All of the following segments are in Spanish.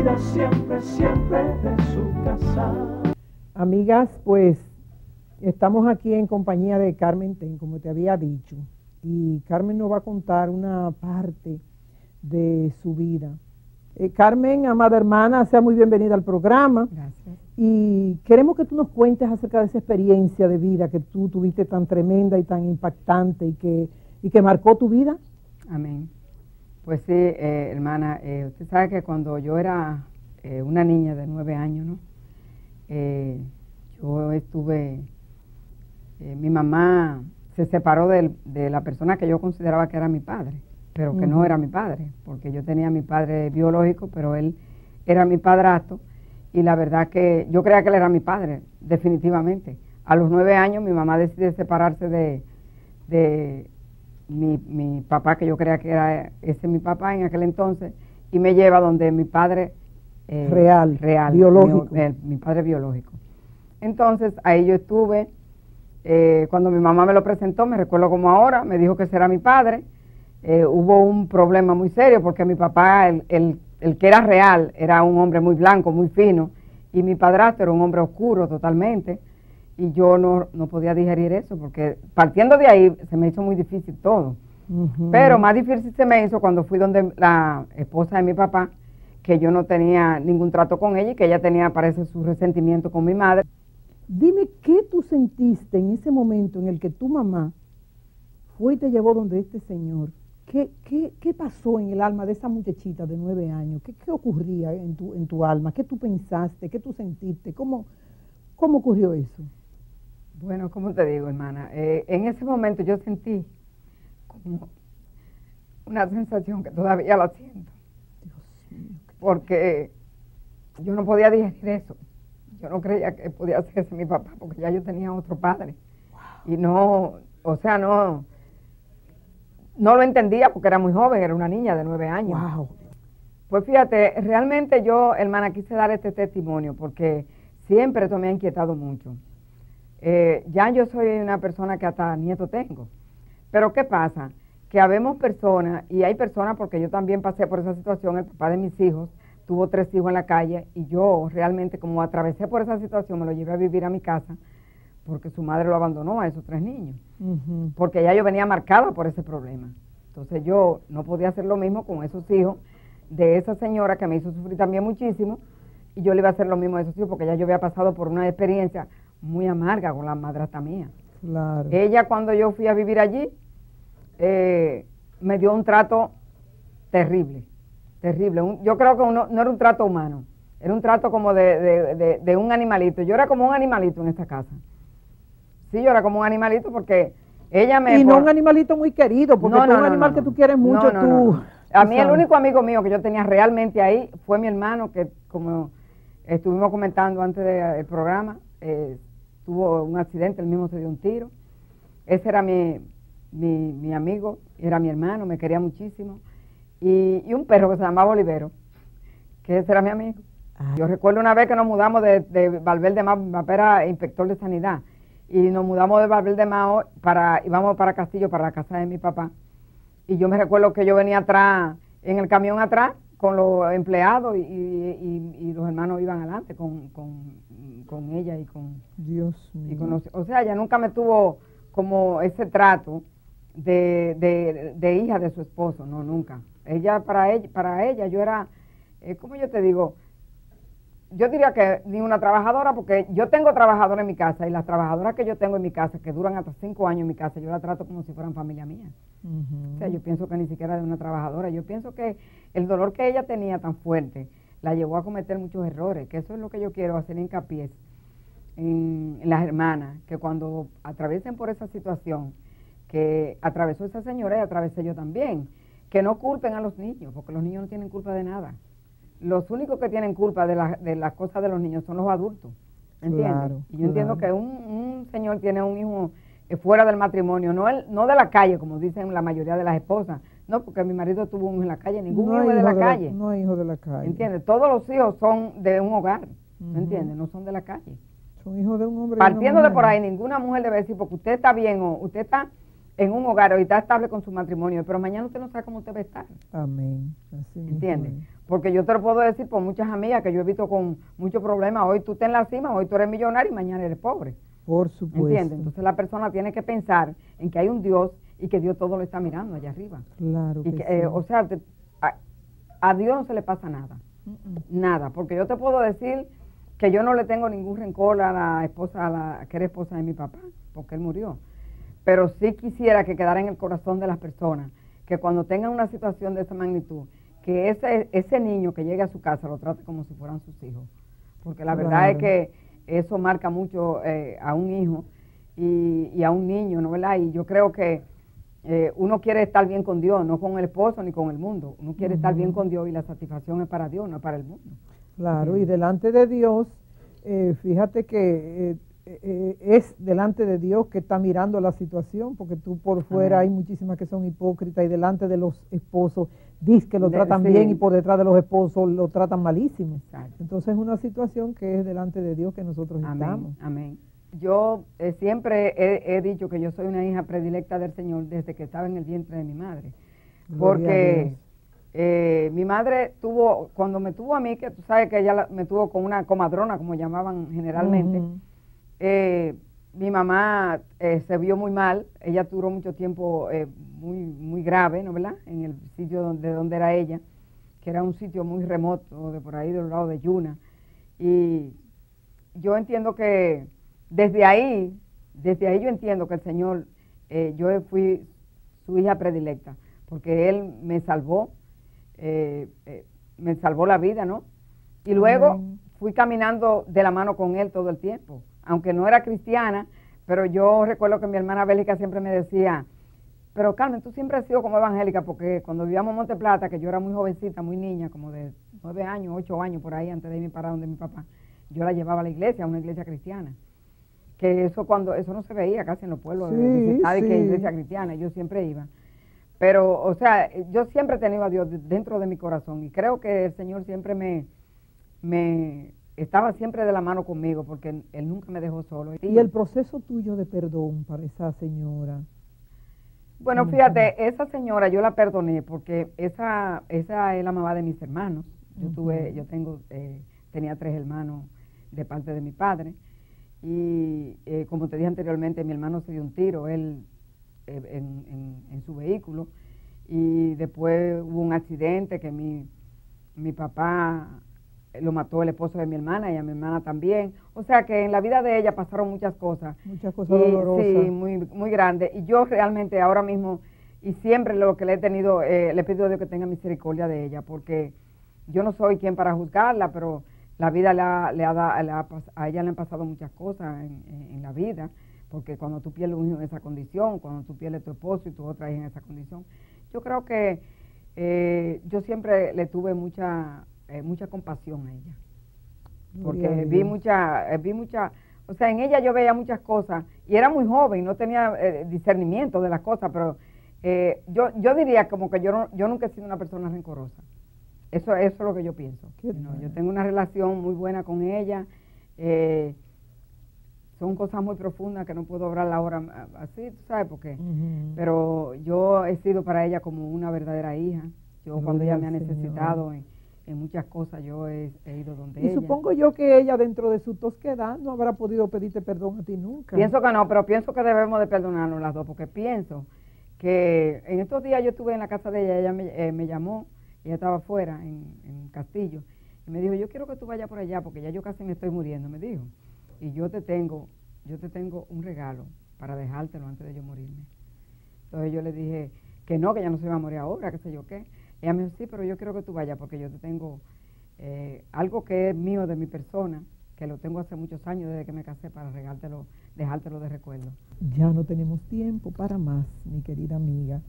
vida siempre, siempre de su casa. Amigas, pues estamos aquí en compañía de Carmen Ten, como te había dicho, y Carmen nos va a contar una parte de su vida. Carmen, amada hermana, sea muy bienvenida al programa. Gracias. Y queremos que tú nos cuentes acerca de esa experiencia de vida que tú tuviste tan tremenda y tan impactante y que marcó tu vida. Amén. Pues sí, hermana, usted sabe que cuando yo era una niña de 9 años, ¿no? Yo estuve, mi mamá se separó de la persona que yo consideraba que era mi padre, pero que no era mi padre, porque yo tenía a mi padre biológico, pero él era mi padrastro, y la verdad que yo creía que él era mi padre, definitivamente. A los 9 años mi mamá decide separarse de mi papá, que yo creía que era ese mi papá en aquel entonces, y me lleva donde mi padre real, biológico. Mi padre biológico. Entonces ahí yo estuve, cuando mi mamá me lo presentó, me recuerdo como ahora, me dijo que ese era mi padre. Hubo un problema muy serio porque mi papá, el que era real, era un hombre muy blanco, muy fino, y mi padrastro era un hombre oscuro totalmente, y yo no podía digerir eso, porque partiendo de ahí se me hizo muy difícil todo. Pero más difícil se me hizo cuando fui donde la esposa de mi papá, que yo no tenía ningún trato con ella y que ella tenía, parece, su resentimiento con mi madre. Dime, ¿qué tú sentiste en ese momento en el que tu mamá fue y te llevó donde este señor? ¿Qué pasó en el alma de esa muchachita de 9 años? ¿Qué ocurría en tu alma? ¿Qué tú pensaste? ¿Qué tú sentiste? ¿Cómo ocurrió eso? Bueno, ¿cómo te digo, hermana? En ese momento yo sentí como una sensación que todavía la siento. Dios mío. Porque yo no podía digerir eso. Yo no creía que podía ser mi papá, porque ya yo tenía otro padre. Wow. Y no, o sea, no lo entendía porque era muy joven, era una niña de 9 años. Wow. Pues fíjate, realmente yo, hermana, quise dar este testimonio porque siempre esto me ha inquietado mucho. Ya yo soy una persona que hasta nieto tengo. Pero ¿qué pasa? Que habemos personas, y hay personas, porque yo también pasé por esa situación, el papá de mis hijos tuvo 3 hijos en la calle, y yo realmente, como atravesé por esa situación, me lo llevé a vivir a mi casa, porque su madre lo abandonó a esos 3 niños, porque ya yo venía marcada por ese problema. Entonces yo no podía hacer lo mismo con esos hijos de esa señora que me hizo sufrir también muchísimo, y yo le iba a hacer lo mismo a esos hijos, porque ya yo había pasado por una experiencia muy amarga con la madrastra mía. Claro. Ella, cuando yo fui a vivir allí, me dio un trato terrible, terrible. Yo creo que no era un trato humano, era un trato como de un animalito. Yo era como un animalito en esta casa. Sí, yo era como un animalito porque ella me... Y no un animalito muy querido, porque no, tú un animal que tú quieres mucho, tú... A mí el único amigo mío que yo tenía realmente ahí fue mi hermano, que como estuvimos comentando antes del programa, tuvo un accidente, él mismo se dio un tiro. Ese era mi amigo, era mi hermano, me quería muchísimo. Y un perro que se llamaba Olivero, que ese era mi amigo. Yo recuerdo una vez que nos mudamos de Valverde Mao, mi papá era inspector de sanidad, y nos mudamos de Valverde Mao íbamos para Castillo, para la casa de mi papá. Y yo me recuerdo que yo venía atrás, en el camión atrás, con los empleados, y los hermanos iban adelante con ella y con... Dios mío. Y o sea, ella nunca me tuvo como ese trato de hija de su esposo, no, nunca. Para ella yo era, ¿cómo yo te digo? Yo diría que ni una trabajadora, porque yo tengo trabajadoras en mi casa, y las trabajadoras que yo tengo en mi casa, que duran hasta 5 años en mi casa, yo las trato como si fueran familia mía. O sea, yo pienso que ni siquiera de una trabajadora. Yo pienso que el dolor que ella tenía tan fuerte la llevó a cometer muchos errores, que eso es lo que yo quiero hacer hincapié en las hermanas, que cuando atraviesen por esa situación que atravesó esa señora y atravesé yo también, que no culpen a los niños, porque los niños no tienen culpa de nada. Los únicos que tienen culpa de las cosas de los niños son los adultos, ¿entiendes? Claro, y yo entiendo que un señor tiene un hijo fuera del matrimonio, no de la calle, como dicen la mayoría de las esposas, no, porque mi marido tuvo un hijo en la calle, ningún hijo es de la calle. No hay hijo de la calle. ¿Entiendes? Todos los hijos son de un hogar, ¿me entiendes? No son de la calle. Son hijos de un hombre. Partiendo de por ahí, ninguna mujer debe decir, porque usted está bien o usted está en un hogar y está estable con su matrimonio, pero mañana usted no sabe cómo usted va a estar. Amén. Así mismo ¿Entiendes? es. Porque yo te lo puedo decir por muchas amigas que yo he visto con muchos problemas. Hoy tú estás en la cima, hoy tú eres millonario y mañana eres pobre. Por supuesto. ¿Entiendes? Entonces la persona tiene que pensar en que hay un Dios y que Dios todo lo está mirando allá arriba. Claro Y que que, sí. o sea, a Dios no se le pasa nada. Nada. Porque yo te puedo decir que yo no le tengo ningún rencor a la esposa, que era esposa de mi papá, porque él murió. Pero sí quisiera que quedara en el corazón de las personas que cuando tengan una situación de esa magnitud, que ese niño que llegue a su casa lo trate como si fueran sus hijos. Porque la verdad es que eso marca mucho a un hijo y a un niño, ¿no verdad? Y yo creo que uno quiere estar bien con Dios, no con el esposo ni con el mundo. Uno quiere estar bien con Dios y la satisfacción es para Dios, no es para el mundo. Claro, y delante de Dios, fíjate que es delante de Dios que está mirando la situación, porque tú por fuera hay muchísimas que son hipócritas y delante de los esposos dice que lo tratan bien y por detrás de los esposos lo tratan malísimo. Exacto. Entonces es una situación que es delante de Dios que nosotros estamos. Amén. Yo siempre he dicho que yo soy una hija predilecta del Señor desde que estaba en el vientre de mi madre. Gloria a Dios. Porque mi madre cuando me tuvo a mí, que tú sabes que ella me tuvo con una comadrona, como llamaban generalmente, mi mamá se vio muy mal, ella duró mucho tiempo muy grave, ¿no verdad? En el sitio donde era ella, que era un sitio muy remoto, de por ahí del lado de Yuna. Y yo entiendo que desde ahí yo entiendo que el Señor, yo fui su hija predilecta, porque Él me salvó la vida, ¿no? Y luego fui caminando de la mano con Él todo el tiempo, aunque no era cristiana, pero yo recuerdo que mi hermana Bélica siempre me decía, pero Carmen, tú siempre has sido como evangélica, porque cuando vivíamos en Monte Plata, que yo era muy jovencita, muy niña, como de 9 años, 8 años, por ahí, antes de irme para donde mi papá, yo la llevaba a la iglesia, a una iglesia cristiana. Que eso no se veía casi en los pueblos, de que iglesia cristiana, yo siempre iba. Pero, o sea, yo siempre he tenido a Dios dentro de mi corazón y creo que el Señor siempre me estaba siempre de la mano conmigo porque Él nunca me dejó solo. ¿Y el proceso tuyo de perdón para esa señora? Bueno, fíjate, esa señora yo la perdoné porque esa es la mamá de mis hermanos. Tenía 3 hermanos de parte de mi padre. Y como te dije anteriormente, mi hermano se dio un tiro en su vehículo y después hubo un accidente que mi papá lo mató el esposo de mi hermana y a mi hermana también. O sea que en la vida de ella pasaron muchas cosas. Muchas cosas dolorosas. Sí, muy grandes. Y yo realmente ahora mismo, y siempre lo que le he tenido, le pido a Dios que tenga misericordia de ella, porque yo no soy quien para juzgarla, pero la vida a ella le han pasado muchas cosas en la vida, porque cuando tú pierdes un hijo en esa condición, cuando tú pierdes tu esposo y tu otra hija en esa condición, yo creo que yo siempre le tuve mucha compasión a ella, porque vi mucha, o sea, en ella yo veía muchas cosas, y era muy joven, no tenía discernimiento de las cosas, pero yo diría como que yo nunca he sido una persona rencorosa. Eso es lo que yo pienso. Yo tengo una relación muy buena con ella. Son cosas muy profundas que no puedo hablar ahora así, tú sabes por qué. Pero yo he sido para ella como una verdadera hija. Yo cuando ella me ha necesitado en muchas cosas, yo he ido donde ella. Y supongo yo que ella dentro de su tosquedad no habrá podido pedirte perdón a ti nunca. Pienso que no, pero pienso que debemos de perdonarnos las dos, porque pienso que en estos días yo estuve en la casa de ella me llamó. Ella estaba afuera en Castillo y me dijo, yo quiero que tú vayas por allá porque ya yo casi me estoy muriendo, me dijo. Y yo te tengo un regalo para dejártelo antes de yo morirme. Entonces yo le dije que no, que ya no se iba a morir ahora, qué sé yo qué. Ella me dijo, sí, pero yo quiero que tú vayas porque yo te tengo algo que es mío de mi persona, que lo tengo hace muchos años desde que me casé para dejártelo de recuerdo. Ya no tenemos tiempo para más, mi querida amiga.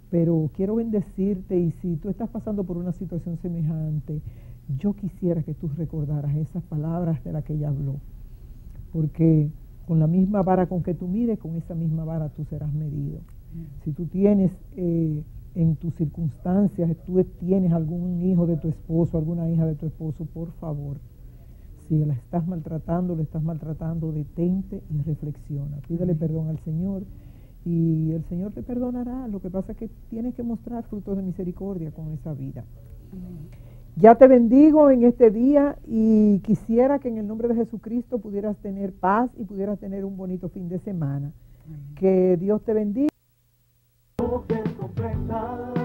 Pero quiero bendecirte y si tú estás pasando por una situación semejante, yo quisiera que tú recordaras esas palabras de las que ella habló, porque con la misma vara con que tú mides, con esa misma vara tú serás medido. Si tú tienes en tus circunstancias, tú tienes algún hijo de tu esposo, alguna hija de tu esposo, por favor, si la estás maltratando, detente y reflexiona. Pídele perdón al Señor y el Señor te perdonará. Lo que pasa es que tienes que mostrar frutos de misericordia con esa vida. Amén. Ya te bendigo en este día y quisiera que en el nombre de Jesucristo pudieras tener paz y pudieras tener un bonito fin de semana. Amén. Que Dios te bendiga. Que comprenda